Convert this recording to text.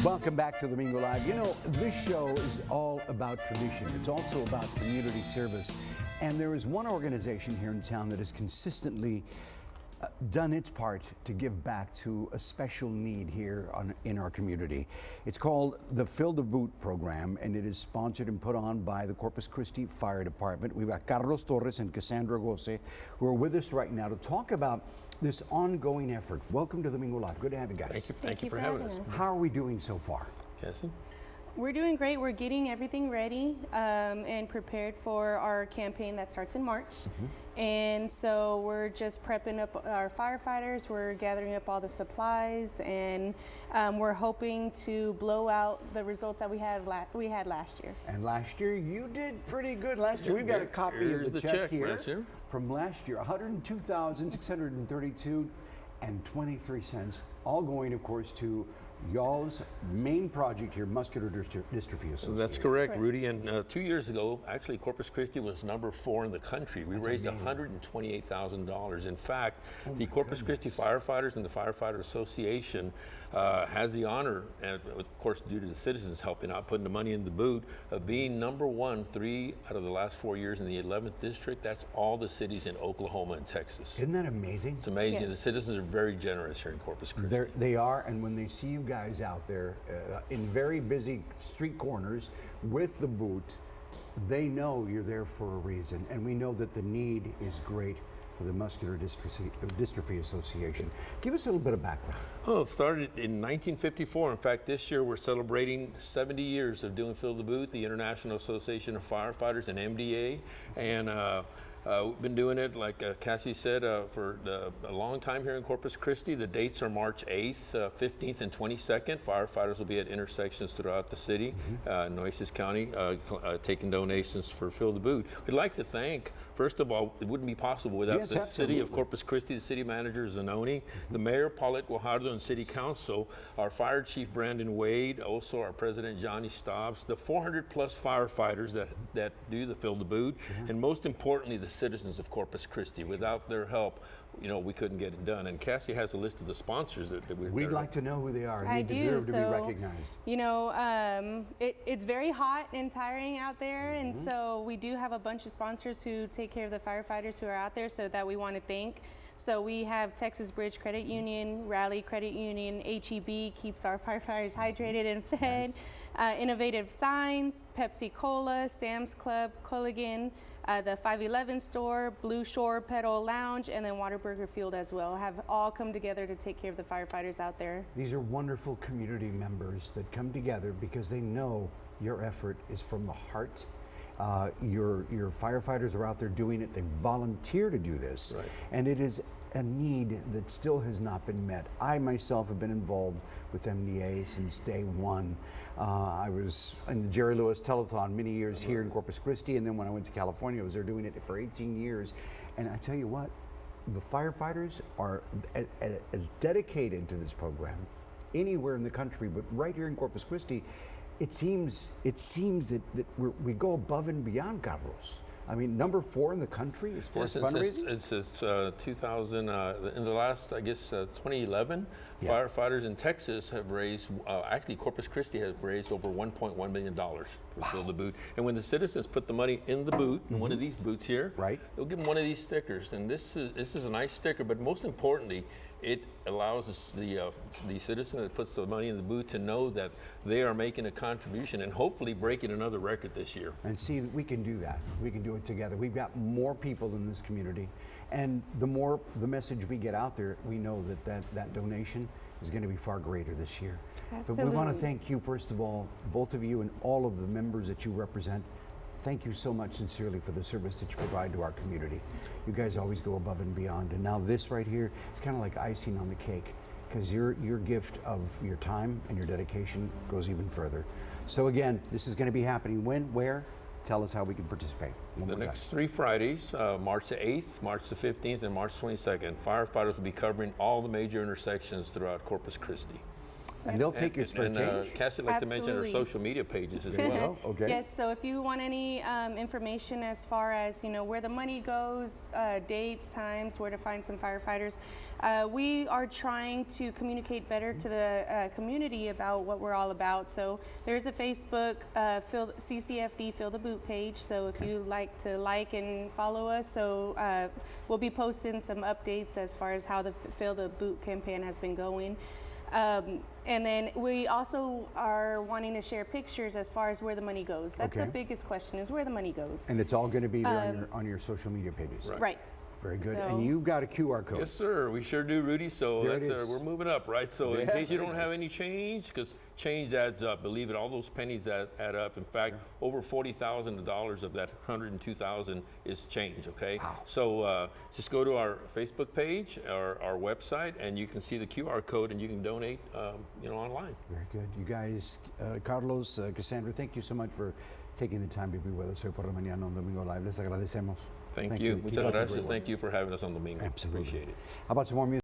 Welcome back to Domingo Live. You know, this show is all about tradition. It's also about community service. And there is one organization here in town that has consistently done its part to give back to a special need here in our community. It's called the Fill the Boot program, and it is sponsored and put on by the Corpus Christi Fire Department. We've got Carlos Torres and Cassandra Gosse, who are with us right now to talk about this ongoing effort. Welcome to Domingo Live. Good to have you guys. Thank you for having us. How are we doing so far? Cassie? We're doing great. We're getting everything ready and prepared for our campaign that starts in March. And so we're just prepping up our firefighters. We're gathering up all the supplies, and we're hoping to blow out the results that we had last year. And last year, you did pretty good last year. We've got a copy of the check here from last year, $102,632.23, all going, of course, to y'all's main project here, Muscular Dystrophy Association. That's correct, Rudy. And 2 years ago, actually, Corpus Christi was #4 in the country. We raised $128,000. In fact, the Corpus Christi firefighters and the Firefighter Association has the honor, and of course, due to the citizens helping out, putting the money in the boot, of being #1 3 out of the last 4 years in the 11th district. That's all the cities in Oklahoma and Texas. Isn't that amazing? It's amazing. Yes. The citizens are very generous here in Corpus Christi. They are, and when they see you guys out there in very busy street corners with the boot, they know you're there for a reason, and we know that the need is great for the Muscular Dystrophy Association. Give us a little bit of background. Well, it started in 1954. In fact, this year we're celebrating 70 years of doing Fill the Boot, the International Association of Firefighters, and MDA. And we've been doing it, like Cassie said, for a long time here in Corpus Christi. The dates are March 8th, 15th, and 22nd. Firefighters will be at intersections throughout the city, Nueces County, taking donations for Fill the Boot. We'd like to thank, first of all, it wouldn't be possible without the city of Corpus Christi, the city manager, Zanoni, the mayor, Paulette Guajardo, and city council, our fire chief, Brandon Wade, also our president, Johnny Stobbs, the 400-plus firefighters that do the Fill the Boot, and most importantly, the citizens of Corpus Christi. Without their help, we couldn't get it done. And Cassie has a list of the sponsors that we'd like to know who they are. I They deserve to be recognized. It's very hot and tiring out there, and so we do have a bunch of sponsors who take care of the firefighters who are out there, so that we want to thank. So we have Texas Bridge Credit Union, Raleigh Credit Union, HEB keeps our firefighters hydrated and fed, Innovative Signs, Pepsi Cola, Sam's Club, Culligan, the 511 store, Blue Shore Pedal Lounge, and then Waterburger Field as well have all come together to take care of the firefighters out there. These are wonderful community members that come together because they know your effort is from the heart. Your firefighters are out there doing it. They volunteer to do this. Right. And it is a need that still has not been met. I myself have been involved with MDA since day one. I was in the Jerry Lewis Telethon many years here in Corpus Christi, and then when I went to California, I was there doing it for 18 years. And I tell you what, the firefighters are as dedicated to this program anywhere in the country, but right here in Corpus Christi, it seems that we go above and beyond, Carlos. I mean, #4 in the country as far as fundraising? It says 2000, in the last, 2011, firefighters in Texas have raised, actually Corpus Christi has raised over $1.1 million for Fill the Boot. And when the citizens put the money in the boot, in one of these boots here, they'll give them one of these stickers. And this is a nice sticker, but most importantly, it allows the citizen that puts the money in the boot to know that they are making a contribution and hopefully breaking another record this year. And see, we can do that. We can do it together. We've got more people in this community, and the more the message we get out there, we know that donation is going to be far greater this year. Absolutely. But we want to thank you, first of all, both of you and all of the members that you represent. Thank you so much sincerely for the service that you provide to our community. You guys always go above and beyond. And now this right here is kind of like icing on the cake, because your gift of your time and your dedication goes even further. So again, this is going to be happening when, where? Tell us how we can participate. The next 3 Fridays, March the 8th, March the 15th, and March 22nd, firefighters will be covering all the major intersections throughout Corpus Christi. And they'll take your spare And change. Cassie, like to mention her Absolutely. social media pages as There you well. go. Okay. Yes, so if you want any information as far as, you know, where the money goes, dates, times, where to find some firefighters, we are trying to communicate better to the community about what we're all about. So there's a Facebook CCFD Fill the Boot page. So if you like to like and follow us, so we'll be posting some updates as far as how the Fill the Boot campaign has been going. And then we also are wanting to share pictures as far as where the money goes. That's Okay. the biggest question, is where the money goes. And it's all going to be there on your social media pages. Right. Very good. So- And you've got a QR code. Yes, sir. We sure do, Rudy. So There it that's, is. we're moving up, right? So in Yeah, case you there don't it have is. any change, because change adds up. Believe it, all those pennies add up. In fact, over $40,000 of that 102,000 is change. Okay. Wow. So just go to our Facebook page or our website, and you can see the QR code, and you can donate, online. Very good. You guys, Carlos, Cassandra, thank you so much for taking the time to be with us hoy por la mañana on Domingo Live. Les agradecemos. Thank you. Keep Muchas up the gracias. great work. Thank you for having us on Domingo. Absolutely. Appreciate it. How about some more music?